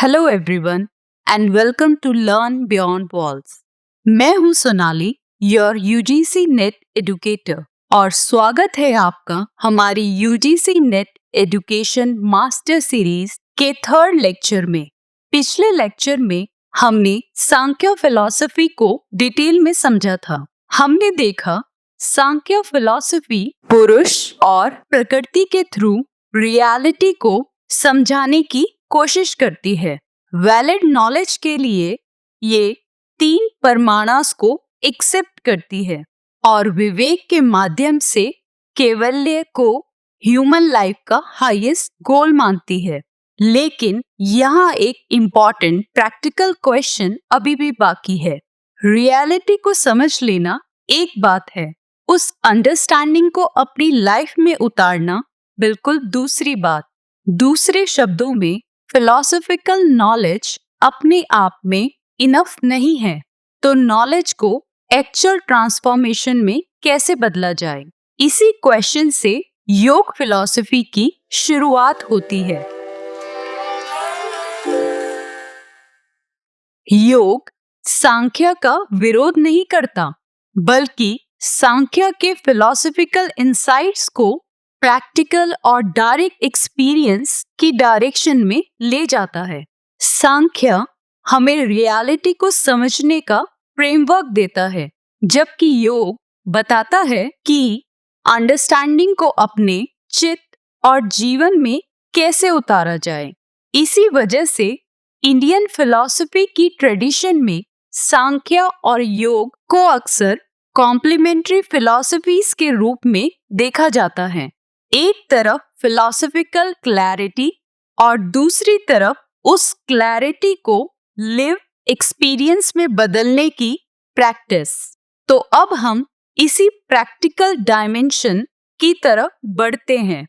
Hello everyone and welcome to Learn Beyond Walls. मैं हूं Sonali, your UGC NET educator, और स्वागत है आपका हमारी UGC NET education master series के थर्ड लेक्चर में। पिछले लेक्चर में हमने सांख्य फिलॉसफी को डिटेल में समझा था। हमने देखा सांख्य फिलॉसफी पुरुष और प्रकृति के थ्रू रियलिटी को समझाने की कोशिश करती है। वैलिड नॉलेज के लिए ये 3 परमाणास को एक्सेप्ट करती है और विवेक के माध्यम से कैवल्य को ह्यूमन लाइफ का हाईएस्ट गोल मानती है। लेकिन यहाँ एक इम्पॉर्टेंट प्रैक्टिकल क्वेश्चन अभी भी बाकी है। रियलिटी को समझ लेना एक बात है, उस अंडरस्टैंडिंग को अपनी लाइफ में उतारना बिल्कुल दूसरी बात। दूसरे शब्दों में, फिलॉसफिकल नॉलेज अपने आप में इनफ नहीं है, तो नॉलेज को एक्चुअल ट्रांसफॉर्मेशन में कैसे बदला जाए? इसी क्वेश्चन से योग फिलॉसफी की शुरुआत होती है। योग सांख्य का विरोध नहीं करता, बल्कि सांख्य के फिलॉसफिकल इंसाइट्स को प्रैक्टिकल और डायरेक्ट एक्सपीरियंस की डायरेक्शन में ले जाता है। सांख्य हमें रियलिटी को समझने का फ्रेमवर्क देता है, जबकि योग बताता है कि अंडरस्टैंडिंग को अपने चित्त और जीवन में कैसे उतारा जाए। इसी वजह से इंडियन फिलॉसफी की ट्रेडिशन में सांख्य और योग को अक्सर कॉम्प्लीमेंट्री फिलॉसफीज के रूप में देखा जाता है। एक तरफ फिलॉसफिकल क्लैरिटी और दूसरी तरफ उस क्लैरिटी को लिव एक्सपीरियंस में बदलने की प्रैक्टिस। तो अब हम इसी प्रैक्टिकल डायमेंशन की तरफ बढ़ते हैं।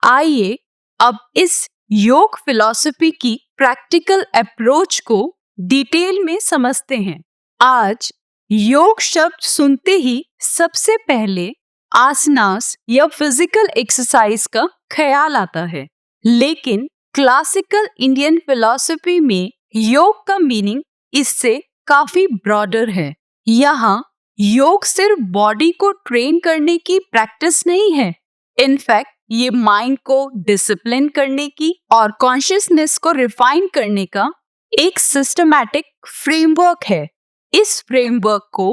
आइए अब इस योग फिलॉसफी की प्रैक्टिकल अप्रोच को डिटेल में समझते हैं। आज योग शब्द सुनते ही सबसे पहले आसनास या फिजिकल एक्सरसाइज का ख्याल आता है, लेकिन क्लासिकल इंडियन फिलॉसफी में योग का मीनिंग इससे काफी ब्रॉडर है। यहाँ योग सिर्फ बॉडी को ट्रेन करने की प्रैक्टिस नहीं है, इनफैक्ट ये माइंड को डिसिप्लिन करने की और कॉन्शियसनेस को रिफाइन करने का एक सिस्टमैटिक फ्रेमवर्क है। इस फ्रेमवर्क को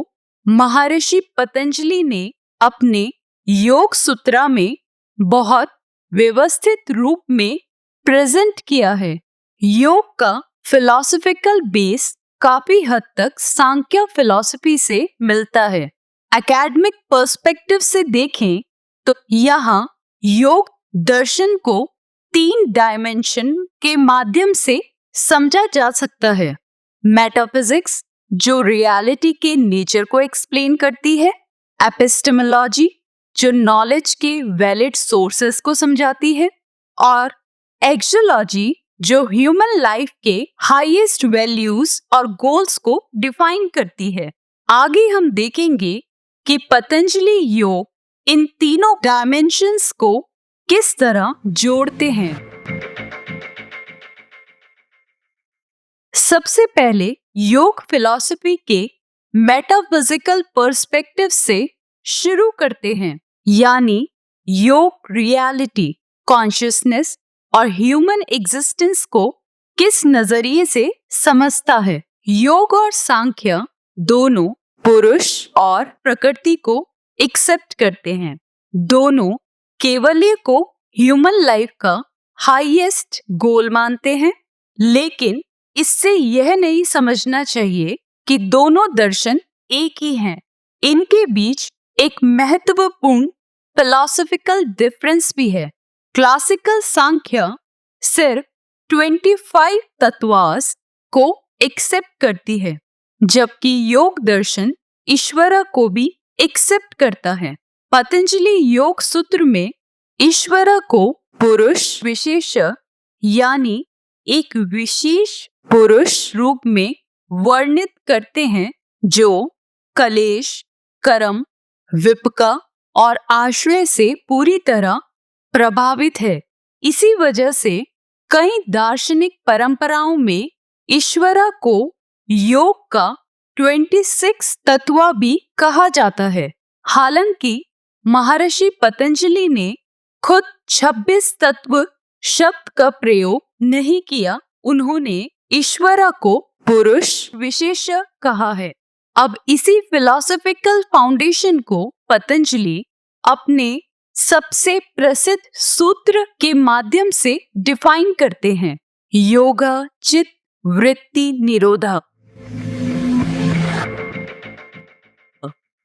महर्षि पतंजलि ने अपने योग सूत्रा में बहुत व्यवस्थित रूप में प्रेजेंट किया है। योग का फिलॉसफिकल बेस काफी हद तक सांख्य फिलॉसफी से मिलता है। एकेडमिक पर्सपेक्टिव से देखें तो यहाँ योग दर्शन को 3 डायमेंशन के माध्यम से समझा जा सकता है। मेटाफिजिक्स, जो रियलिटी के नेचर को एक्सप्लेन करती है, एपिस्टेमोलॉजी, जो नॉलेज के वैलिड सोर्सेस को समझाती है, और एक्सियोलॉजी, जो ह्यूमन लाइफ के हाईएस्ट वैल्यूज और गोल्स को डिफाइन करती है। आगे हम देखेंगे कि पतंजलि योग इन तीनों डायमेंशंस को किस तरह जोड़ते हैं। सबसे पहले योग फिलॉसफी के मेटाफिजिकल पर्सपेक्टिव से शुरू करते हैं, यानी योग रियलिटी, कॉन्शियसनेस और ह्यूमन एग्जिस्टेंस को किस नजरिए से समझता है। योग और सांख्य दोनों पुरुष और प्रकृति को एक्सेप्ट करते हैं। दोनों कैवल्य को ह्यूमन लाइफ का हाईएस्ट गोल मानते हैं, लेकिन इससे यह नहीं समझना चाहिए कि दोनों दर्शन एक ही हैं। इनके बीच एक महत्वपूर्ण फिलॉसफिकल डिफरेंस भी है। क्लासिकल सांख्य सिर्फ 25 तत्वास को एक्सेप्ट करती है, जबकि योग दर्शन ईश्वर को भी एक्सेप्ट करता है। पतंजलि योग सूत्र में ईश्वर को पुरुष विशेष, यानी एक विशेष पुरुष रूप में वर्णित करते हैं, जो कलेश, कर्म, विपका और आश्रय से पूरी तरह प्रभावित है। इसी वजह से कई दार्शनिक परंपराओं में ईश्वरा को योग का 26 तत्व भी कहा जाता है। हालांकि महर्षि पतंजलि ने खुद 26 तत्व शब्द का प्रयोग नहीं किया, उन्होंने ईश्वरा को पुरुष विशेष कहा है। अब इसी फिलॉसफिकल फाउंडेशन को पतंजलि अपने सबसे प्रसिद्ध सूत्र के माध्यम से डिफाइन करते हैं, योगा चित्त वृत्ति निरोधा।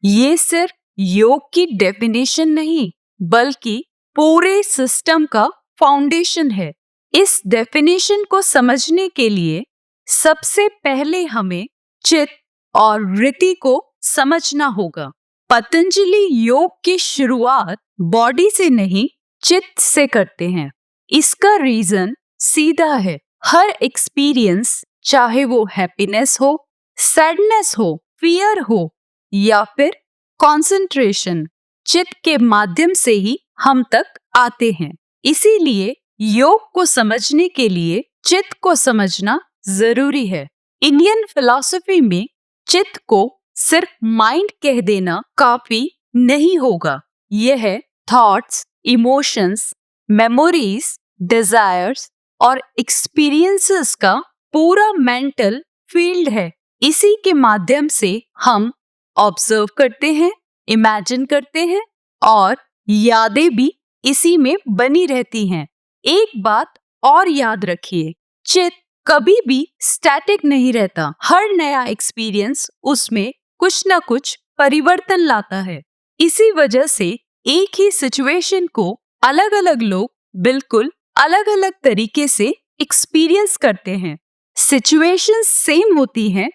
ये सिर्फ योग की डेफिनेशन नहीं, बल्कि पूरे सिस्टम का फाउंडेशन है। इस डेफिनेशन को समझने के लिए सबसे पहले हमें चित्त और वृत्ति को समझना होगा। पतंजलि योग की शुरुआत बॉडी से नहीं, चित्त से करते हैं। इसका रीजन सीधा है। हर एक्सपीरियंस, चाहे वो हैप्पीनेस हो, सैडनेस हो, फियर हो या फिर कंसंट्रेशन, चित्त के माध्यम से ही हम तक आते हैं। इसीलिए योग को समझने के लिए चित्त को समझना जरूरी है। इंडियन फिलॉसफी में चित्त को सिर्फ माइंड कह देना काफी नहीं होगा। यह थॉट्स, इमोशंस, मेमोरीज, डिजायर्स और एक्सपीरियंसेस का पूरा मेंटल फील्ड है। इसी के माध्यम से हम ऑब्जर्व करते हैं, इमेजिन करते हैं और यादें भी इसी में बनी रहती हैं। एक बात और याद रखिए, चित्त कभी भी स्टैटिक नहीं रहता। हर नया एक्सपीरियंस उसमें कुछ ना कुछ परिवर्तन लाता है। इसी वजह से एक ही सिचुएशन को अलग अलग लोग बिल्कुल अलग अलग तरीके से एक्सपीरियंस करते हैं। सिचुएशंस सेम होती हैं,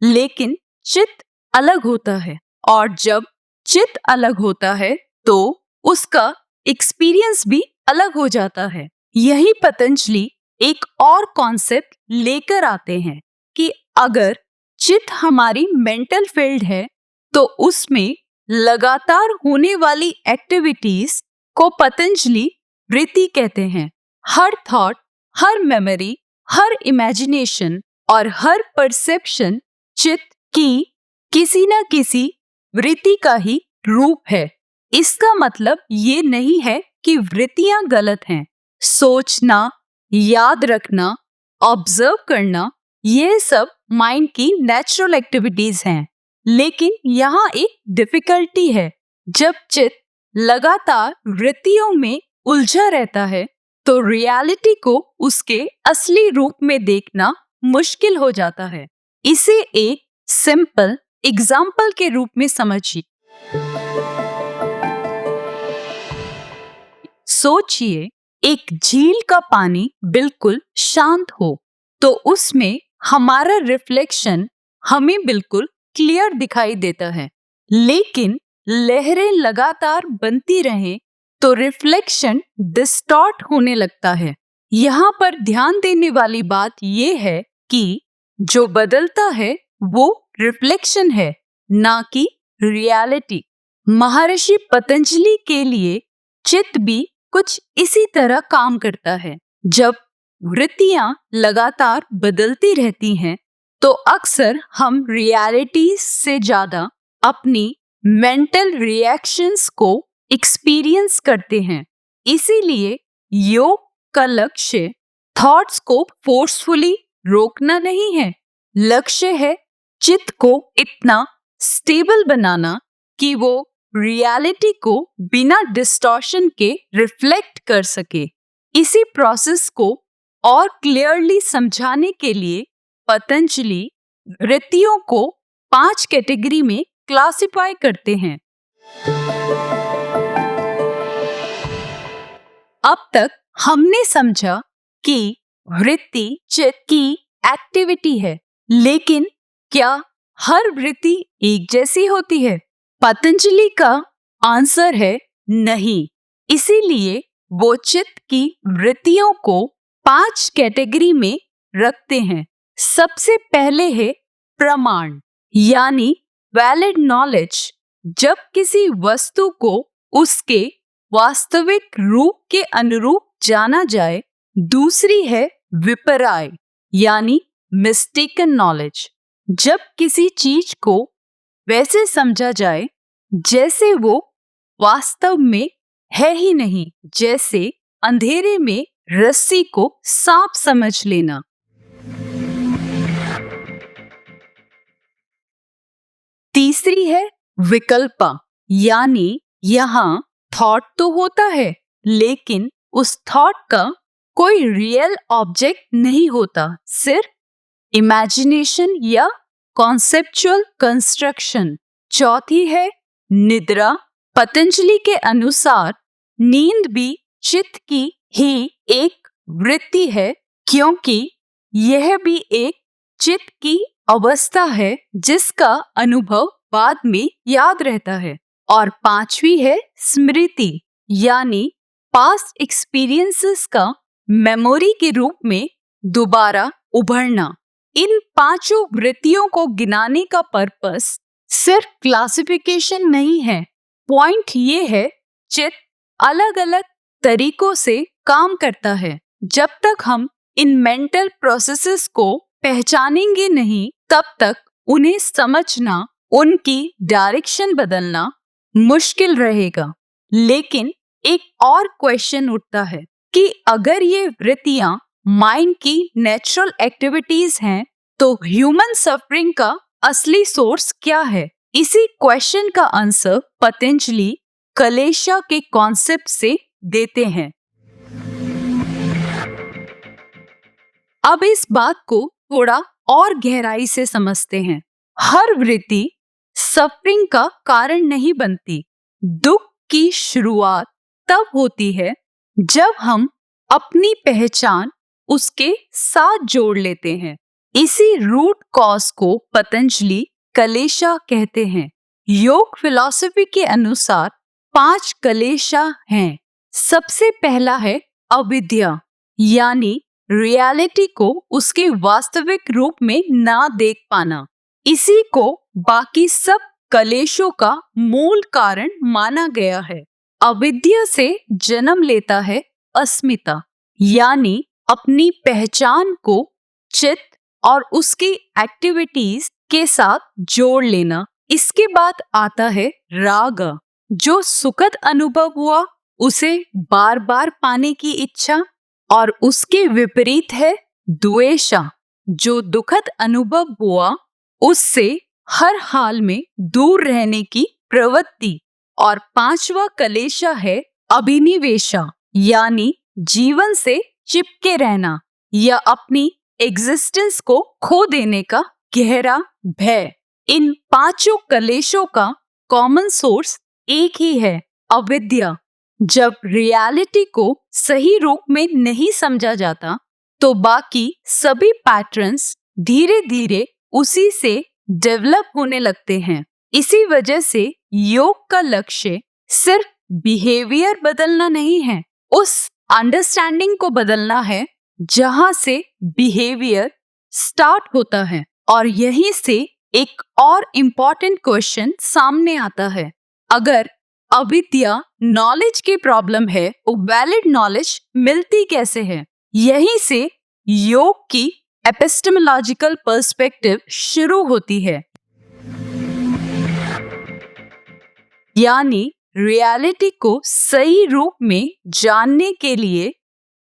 लेकिन चित्त अलग होता है, और जब चित्त अलग होता है तो उसका एक्सपीरियंस भी अलग हो जाता है। यही पतंजलि एक और कॉन्सेप्ट लेकर आते हैं कि अगर चित्त हमारी मेंटल फील्ड है तो उसमें लगातार होने वाली एक्टिविटीज को पतंजलि वृत्ति कहते हैं। हर थॉट, हर मेमोरी, हर इमेजिनेशन और हर परसेप्शन चित्त की किसी न किसी वृत्ति का ही रूप है। इसका मतलब ये नहीं है कि वृत्तियां गलत हैं। सोचना, याद रखना, ऑब्जर्व करना, ये सब माइंड की नेचुरल एक्टिविटीज हैं। लेकिन यहाँ एक डिफिकल्टी है। जब चित्त लगातार वृत्तियों में उलझा रहता है तो रियलिटी को उसके असली रूप में देखना मुश्किल हो जाता है। इसे एक सिंपल एग्जाम्पल के रूप में समझिए। सोचिए, एक झील का पानी बिल्कुल शांत हो तो उसमें हमारा रिफ्लेक्शन हमें बिल्कुल क्लियर दिखाई देता है। लेकिन लहरें लगातार बनती रहें तो रिफ्लेक्शन डिस्टॉर्ट होने लगता है। यहाँ पर ध्यान देने वाली बात यह है कि जो बदलता है वो रिफ्लेक्शन है, ना कि रियलिटी। महर्षि पतंजलि के लिए चित्त भी कुछ इसी तरह काम करता है। जब वृत्तियां लगातार बदलती रहती हैं तो अक्सर हम रियलिटी से ज्यादा अपनी मेंटल रिएक्शंस को एक्सपीरियंस करते हैं। इसीलिए योग का लक्ष्य थॉट्स को फोर्सफुली रोकना नहीं है। लक्ष्य है चित्त को इतना स्टेबल बनाना कि वो रियलिटी को बिना डिस्टॉर्शन के रिफ्लेक्ट कर सके। इसी प्रोसेस को और क्लियरली समझाने के लिए पतंजलि वृत्तियों को 5 कैटेगरी में क्लासिफाई करते हैं। अब तक हमने समझा कि वृत्ति चित्त की एक्टिविटी है, लेकिन क्या हर वृत्ति एक जैसी होती है? पतंजलि का आंसर है नहीं। इसीलिए वो चित्त की वृत्तियों को 5 कैटेगरी में रखते हैं। सबसे पहले है प्रमाण, यानी वैलिड नॉलेज। जब किसी वस्तु को उसके वास्तविक रूप के अनुरूप जाना जाए, दूसरी है विपर्य यानी मिस्टेकन नॉलेज। जब किसी चीज को वैसे समझा जाए जैसे वो वास्तव में है ही नहीं, जैसे अंधेरे में रस्सी को सांप समझ लेना। तीसरी है विकल्पा यानी यहाँ थॉट तो होता है लेकिन उस थॉट का कोई रियल ऑब्जेक्ट नहीं होता, सिर्फ इमेजिनेशन या कॉन्सेप्चुअल कंस्ट्रक्शन। चौथी है निद्रा। पतंजलि के अनुसार नींद भी चित्त की ही एक वृत्ति है, क्योंकि यह भी एक चित्त की अवस्था है जिसका अनुभव बाद में याद रहता है। और पांचवी है स्मृति यानी पास्ट एक्सपीरियंसेस का मेमोरी के रूप में दोबारा उभरना। इन पांचों वृत्तियों को गिनाने का पर्पस सिर्फ क्लासिफिकेशन नहीं है। पॉइंट ये है, चित्त अलग अलग तरीकों से काम करता है। जब तक हम इन मेंटल प्रोसेसेस को पहचानेंगे नहीं, तब तक उन्हें समझना, उनकी डायरेक्शन बदलना मुश्किल रहेगा। लेकिन एक और क्वेश्चन उठता है कि अगर ये वृत्तियां माइंड की नेचुरल एक्टिविटीज हैं, तो ह्यूमन सफरिंग का असली सोर्स क्या है? इसी क्वेश्चन का आंसर पतंजलि कलेशा के कॉन्सेप्ट से देते हैं। अब इस बात को थोड़ा और गहराई से समझते हैं। हर वृत्ति सफरिंग का कारण नहीं बनती। दुख की शुरुआत तब होती है जब हम अपनी पहचान उसके साथ जोड़ लेते हैं। इसी रूट कॉज को पतंजलि कलेशा कहते हैं। योग फिलॉसफी के अनुसार 5 कलेशा हैं। सबसे पहला है अविद्या यानी रियलिटी को उसके वास्तविक रूप में ना देख पाना। इसी को बाकी सब कलेशों का मूल कारण माना गया है। अविद्या से जन्म लेता है अस्मिता यानी अपनी पहचान को चित्त और उसकी एक्टिविटीज के साथ जोड़ लेना। इसके बाद आता है राग, जो सुखद अनुभव हुआ उसे बार बार पाने की इच्छा, और उसके विपरीत है द्वेषा, जो दुखद अनुभव हुआ उससे हर हाल में दूर रहने की प्रवृत्ति। और 5वां कलेशा है अभिनिवेशा यानी जीवन से चिपके रहना या अपनी एग्जिस्टेंस को खो देने का गहरा भय। इन 5 कलेशों का कॉमन सोर्स एक ही है, अविद्या। जब रियलिटी को सही रूप में नहीं समझा जाता, तो बाकी सभी पैटर्न्स धीरे धीरे उसी से डेवलप होने लगते हैं। इसी वजह से योग का लक्ष्य सिर्फ बिहेवियर बदलना नहीं है, उस अंडरस्टैंडिंग को बदलना है जहां से बिहेवियर स्टार्ट होता है। और यहीं से एक और इम्पॉर्टेंट क्वेश्चन सामने आता है, अगर अविद्या नॉलेज की प्रॉब्लम है तो वैलिड नॉलेज मिलती कैसे है? यहीं से योग की एपिस्टेमोलॉजिकल पर्सपेक्टिव शुरू होती है, यानी रियलिटी को सही रूप में जानने के लिए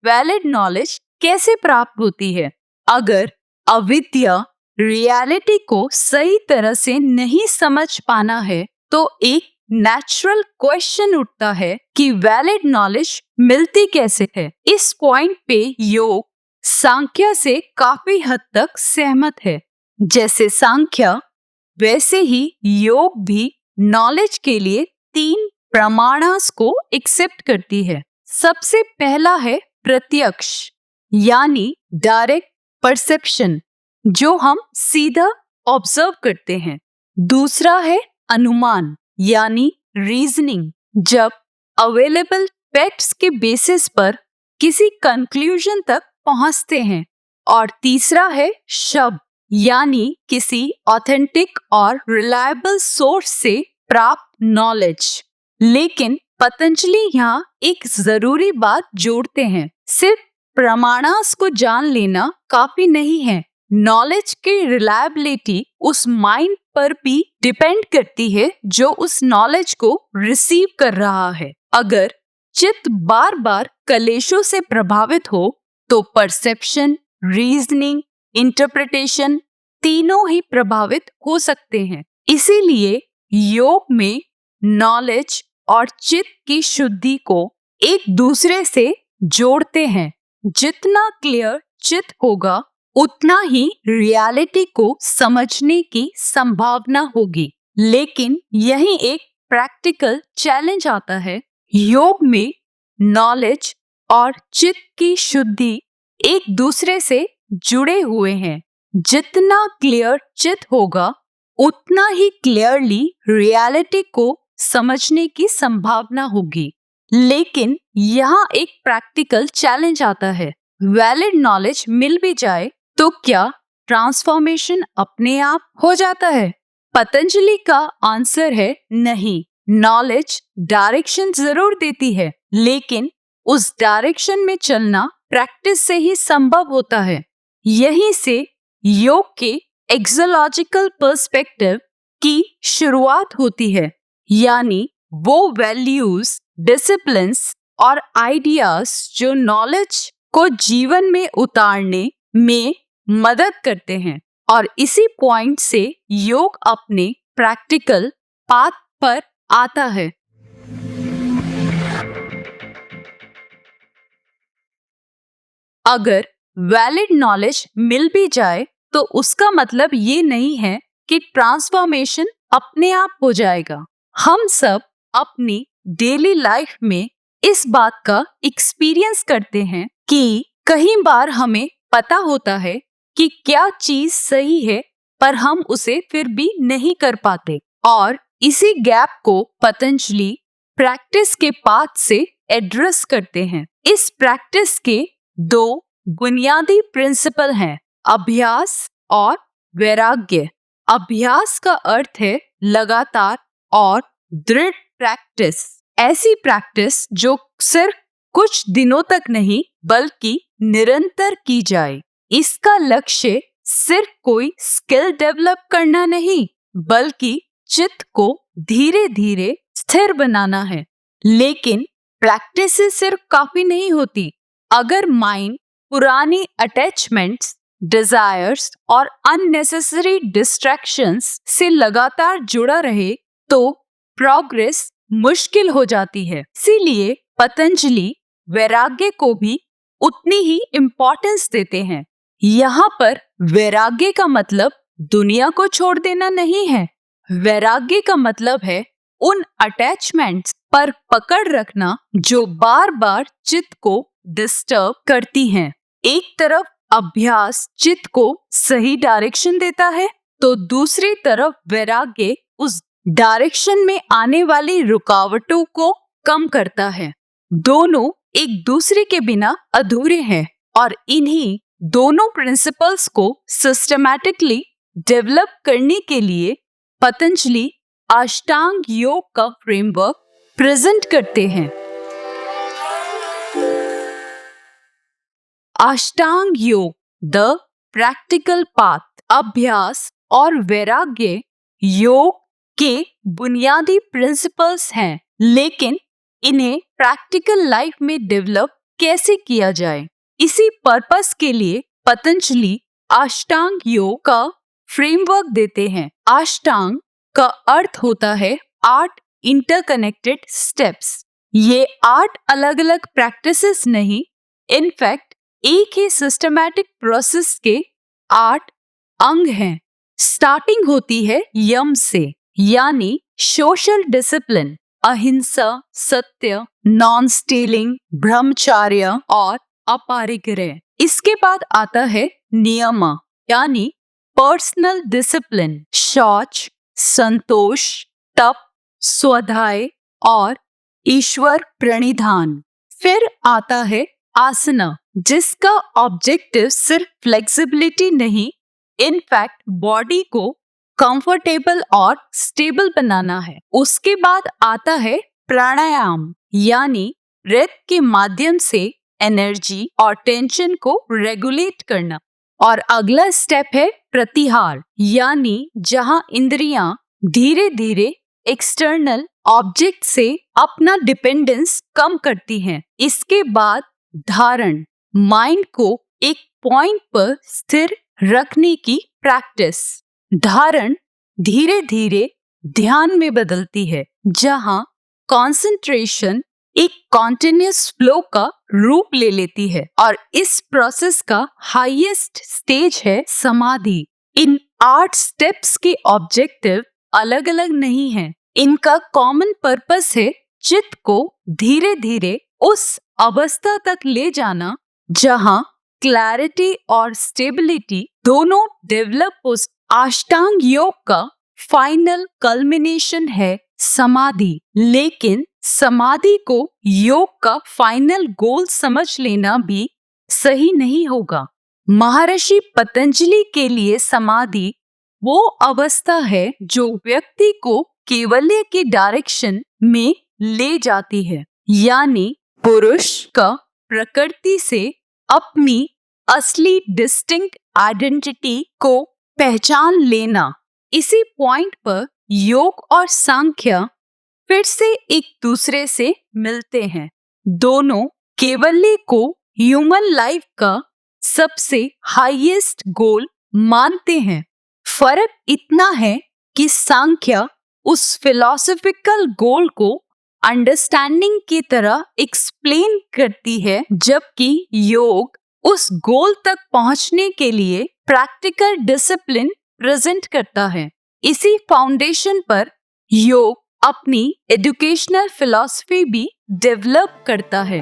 वैलिड नॉलेज कैसे प्राप्त होती है। अगर अविद्या रियलिटी को सही तरह से नहीं समझ पाना है, तो एक नेचुरल क्वेश्चन उठता है कि वैलिड नॉलेज मिलती कैसे है। इस पॉइंट पे योग सांख्य से काफी हद तक सहमत है। जैसे सांख्य, वैसे ही योग भी नॉलेज के लिए 3 प्रमाणास को एक्सेप्ट करती है। सबसे पहला है प्रत्यक्ष यानी डायरेक्ट परसेप्शन, जो हम सीधा ऑब्जर्व करते हैं। दूसरा है अनुमान यानी रीजनिंग, जब अवेलेबल फैक्ट्स के बेसिस पर किसी कंक्लूजन तक पहुंचते हैं। और तीसरा है शब्द यानी किसी ऑथेंटिक और रिलायबल सोर्स से प्राप्त नॉलेज। लेकिन पतंजलि यहाँ एक जरूरी बात जोड़ते हैं, सिर्फ प्रमाणास को जान लेना काफी नहीं है। नॉलेज की रिलायबिलिटी उस माइंड पर भी डिपेंड करती है जो उस नॉलेज को रिसीव कर रहा है। अगर चित्त बार बार कलेशों से प्रभावित हो तो परसेप्शन, रीजनिंग, इंटरप्रिटेशन तीनों ही प्रभावित हो सकते हैं। इसीलिए योग में नॉलेज और चित्त की शुद्धि को एक दूसरे से जोड़ते हैं। जितना क्लियर चित्त होगा उतना ही रियलिटी को समझने की संभावना होगी। लेकिन यही एक प्रैक्टिकल चैलेंज आता है। योग में नॉलेज और चित्त की शुद्धि एक दूसरे से जुड़े हुए हैं। जितना क्लियर चित्त होगा उतना ही क्लियरली रियलिटी को समझने की संभावना होगी। लेकिन यहाँ एक प्रैक्टिकल चैलेंज आता है। वैलिड नॉलेज मिल भी जाए तो क्या ट्रांसफॉर्मेशन अपने आप हो जाता है? पतंजलि का आंसर है नहीं। नॉलेज डायरेक्शन जरूर देती है, लेकिन उस डायरेक्शन में चलना प्रैक्टिस से ही संभव होता है। यहीं से योग के एक्सोलॉजिकल पर्सपेक्टिव की शुरुआत होती है, यानी वो वैल्यूज, डिसिप्लिन्स और आइडियाज जो नॉलेज को जीवन में उतारने में मदद करते हैं। और इसी पॉइंट से योग अपने प्रैक्टिकल पाथ पर आता है। अगर वैलिड नॉलेज मिल भी जाए तो उसका मतलब ये नहीं है कि ट्रांसफॉर्मेशन अपने आप हो जाएगा। हम सब अपनी डेली लाइफ में इस बात का एक्सपीरियंस करते हैं कि कई बार हमें पता होता है कि क्या चीज सही है, पर हम उसे फिर भी नहीं कर पाते। और इसी गैप को पतंजलि प्रैक्टिस के पाथ से एड्रेस करते हैं। इस प्रैक्टिस के दो बुनियादी प्रिंसिपल हैं, अभ्यास और वैराग्य। अभ्यास का अर्थ है लगातार और दृढ़ प्रैक्टिस। ऐसी प्रैक्टिस जो सिर्फ कुछ दिनों तक नहीं बल्कि निरंतर की जाए। इसका लक्ष्य सिर्फ कोई स्किल डेवलप करना नहीं, बल्कि चित्त को धीरे धीरे स्थिर बनाना है। लेकिन प्रैक्टिस से सिर्फ काफी नहीं होती। अगर माइंड पुरानी अटैचमेंट्स, डिजायर्स और अननेसेसरी डिस्ट्रैक्शंस से लगातार जुड़ा रहे तो प्रोग्रेस मुश्किल हो जाती है। इसीलिए पतंजलि वैराग्य को भी उतनी ही इम्पोर्टेंस देते हैं। यहाँ पर वैराग्य का मतलब दुनिया को छोड़ देना नहीं है। वैराग्य का मतलब है उन अटैचमेंट्स पर पकड़ रखना जो बार बार चित्त को डिस्टर्ब करती हैं। एक तरफ अभ्यास चित्त को सही डायरेक्शन देता है तो दूसरी तरफ वैराग्य उस डायरेक्शन में आने वाली रुकावटों को कम करता है। दोनों एक दूसरे के बिना अधूरे हैं और इन्हीं दोनों प्रिंसिपल्स को सिस्टमैटिकली डेवलप करने के लिए पतंजलि अष्टांग योग का फ्रेमवर्क प्रेजेंट करते हैं। अष्टांग योग, द प्रैक्टिकल पाथ, अभ्यास और वैराग्य योग के बुनियादी प्रिंसिपल्स हैं, लेकिन इन्हें प्रैक्टिकल लाइफ में डेवलप कैसे किया जाए, इसी पर्पस के लिए पतंजलि अष्टांग योग का फ्रेमवर्क देते हैं। अष्टांग का अर्थ होता है 8 इंटरकनेक्टेड स्टेप्स। ये 8 अलग अलग प्रैक्टिसेस नहीं, इनफैक्ट एक ही सिस्टमैटिक प्रोसेस के 8 अंग हैं। स्टार्टिंग होती है यम से, यानी सोशल डिसिप्लिन, अहिंसा, सत्य, नॉन स्टीलिंग, ब्रह्मचर्य और अपरिग्रह। इसके बाद आता है नियम, यानी पर्सनल डिसिप्लिन, शौच, संतोष, तप, स्वाध्याय और ईश्वर प्रणिधान। फिर आता है आसना, जिसका ऑब्जेक्टिव सिर्फ फ्लेक्सिबिलिटी नहीं, इनफैक्ट बॉडी को कंफर्टेबल और स्टेबल बनाना है। उसके बाद आता है प्राणायाम, यानी ब्रेथ के माध्यम से एनर्जी और टेंशन को रेगुलेट करना। और अगला स्टेप है प्रत्याहार, यानी जहां इंद्रियां धीरे धीरे एक्सटर्नल ऑब्जेक्ट से अपना डिपेंडेंस कम करती हैं। इसके बाद धारण, माइंड को एक पॉइंट पर स्थिर रखने की प्रैक्टिस। धारण धीरे धीरे ध्यान में बदलती है, जहां कंसंट्रेशन एक कॉन्टिन्यूअस फ्लो का रूप ले लेती है और इस प्रोसेस का हाईएस्ट स्टेज है समाधि। इन 8 स्टेप्स के ऑब्जेक्टिव अलग अलग नहीं हैं। इनका कॉमन पर्पस है चित्त को धीरे धीरे उस अवस्था तक ले जाना जहां क्लैरिटी और स्टेबिलिटी दोनों डेवलप हो। अष्टांग योग का फाइनल कल्मिनेशन है समाधि, लेकिन समाधि को योग का फाइनल गोल समझ लेना भी सही नहीं होगा। महर्षि पतंजलि के लिए समाधि वो अवस्था है जो व्यक्ति को केवल्य के डायरेक्शन में ले जाती है, यानी पुरुष का प्रकृति से अपनी असली डिस्टिंक्ट आइडेंटिटी को पहचान लेना। इसी पॉइंट पर योग और सांख्य फिर से एक दूसरे से मिलते हैं। दोनों केवल्य को ह्यूमन लाइफ का सबसे हाईएस्ट गोल मानते हैं। फर्क इतना है कि सांख्य उस फिलॉसफिकल गोल को अंडरस्टैंडिंग की तरह एक्सप्लेन करती है, जबकि योग उस गोल तक पहुंचने के लिए प्रैक्टिकल डिसिप्लिन प्रेजेंट करता है। इसी फाउंडेशन पर योग अपनी एजुकेशनल फिलॉसफी भी डेवलप करता है।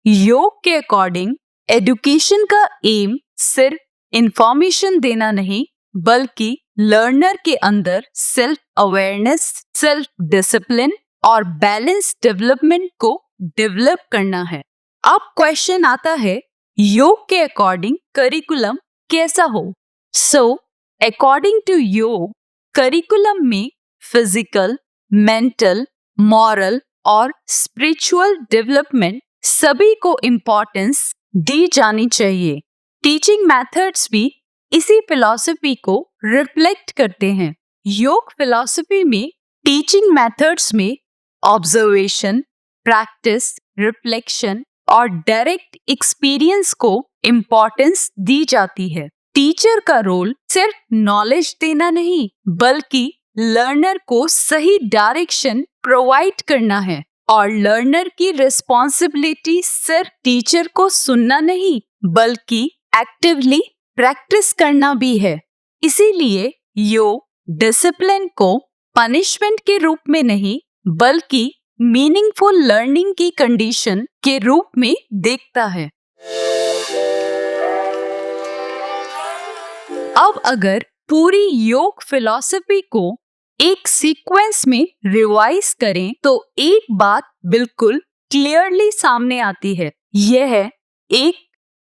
योग के अकॉर्डिंग एजुकेशन का एम सिर्फ इंफॉर्मेशन देना नहीं, बल्कि लर्नर के अंदर सेल्फ अवेयरनेस, सेल्फ डिसिप्लिन और बैलेंस डेवलपमेंट को डेवलप करना है। अब क्वेश्चन आता है, योग के अकॉर्डिंग करिकुलम कैसा हो? अकॉर्डिंग टू योग, करिकुलम में फिजिकल, मेंटल, मॉरल और स्पिरिचुअल डेवलपमेंट सभी को इम्पोर्टेंस दी जानी चाहिए। टीचिंग मेथड्स भी इसी फिलॉसफी को रिफ्लेक्ट करते हैं। योग फिलॉसफी में टीचिंग मेथड्स में ऑब्जर्वेशन, प्रैक्टिस, रिफ्लेक्शन और डायरेक्ट एक्सपीरियंस को इम्पोर्टेंस दी जाती है। टीचर का रोल सिर्फ नॉलेज देना नहीं, बल्कि लर्नर को सही डायरेक्शन प्रोवाइड करना है। और लर्नर की रिस्पॉन्सिबिलिटी सिर्फ टीचर को सुनना नहीं, बल्कि एक्टिवली प्रैक्टिस करना भी है। इसीलिए योग डिसिप्लिन को पनिशमेंट के रूप में नहीं, बल्कि मीनिंगफुल लर्निंग की कंडीशन के रूप में देखता है। अब अगर पूरी योग फिलॉसफी को एक सीक्वेंस में रिवाइज करें तो एक बात बिल्कुल क्लियरली सामने आती है। यह एक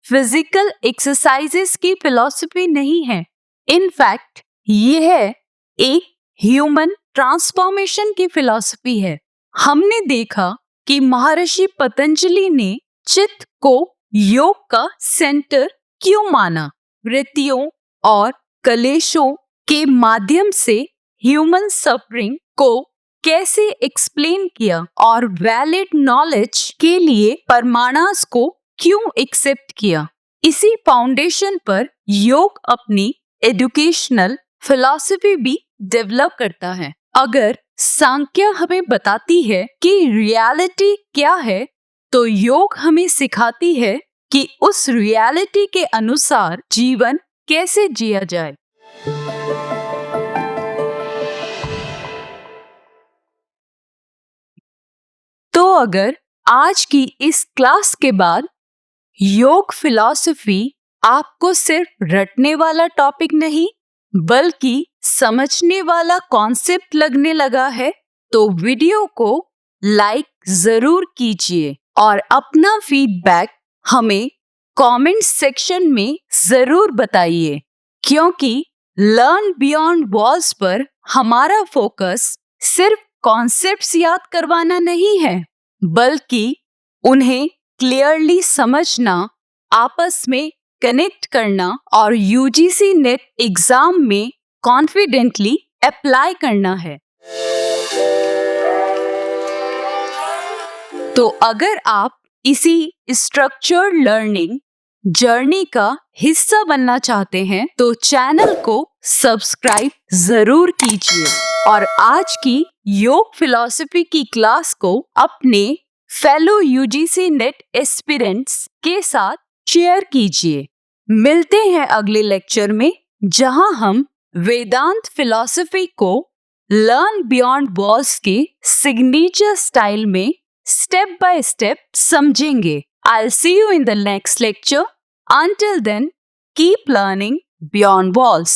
फिजिकल एक्सरसाइजेस की फिलॉसफी नहीं है। इनफैक्ट यह एक ह्यूमन ट्रांसफॉर्मेशन की फिलॉसफी है। हमने देखा कि महर्षि पतंजलि ने चित्त को योग का सेंटर क्यों माना, वृत्तियों और कलेशों के माध्यम से ह्यूमन सफरिंग को कैसे एक्सप्लेन किया और वैलिड नॉलेज के लिए परमाणास को क्यों एक्सेप्ट किया। इसी फाउंडेशन पर योग अपनी एजुकेशनल फिलॉसफी भी डेवलप करता है। अगर सांख्य हमें बताती है कि रियलिटी क्या है, तो योग हमें सिखाती है कि उस रियलिटी के अनुसार जीवन कैसे जिया जाए। तो अगर आज की इस क्लास के बाद योग फिलॉसफी आपको सिर्फ रटने वाला टॉपिक नहीं, बल्कि समझने वाला कॉन्सेप्ट लगने लगा है, तो वीडियो को लाइक जरूर कीजिए और अपना फीडबैक हमें कमेंट सेक्शन में जरूर बताइए, क्योंकि लर्न बियॉन्ड वॉल्स पर हमारा फोकस सिर्फ कॉन्सेप्ट्स याद करवाना नहीं है, बल्कि उन्हें क्लियरली समझना, आपस में कनेक्ट करना और यूजीसी नेट एग्जाम में कॉन्फिडेंटली अप्लाई करना है। तो अगर आप इसी स्ट्रक्चर्ड लर्निंग जर्नी का हिस्सा बनना चाहते हैं तो चैनल को सब्सक्राइब जरूर कीजिए और आज की योग फिलॉसफी की क्लास को अपने फेलो यूजीसी नेट एस्पिरेंट्स के साथ शेयर कीजिए। मिलते हैं अगले लेक्चर में, जहां हम वेदांत फिलॉसफी को लर्न बियॉन्ड वॉल्स के सिग्नेचर स्टाइल में स्टेप बाय स्टेप समझेंगे। I'll see you in the next lecture. Until then, keep learning beyond walls.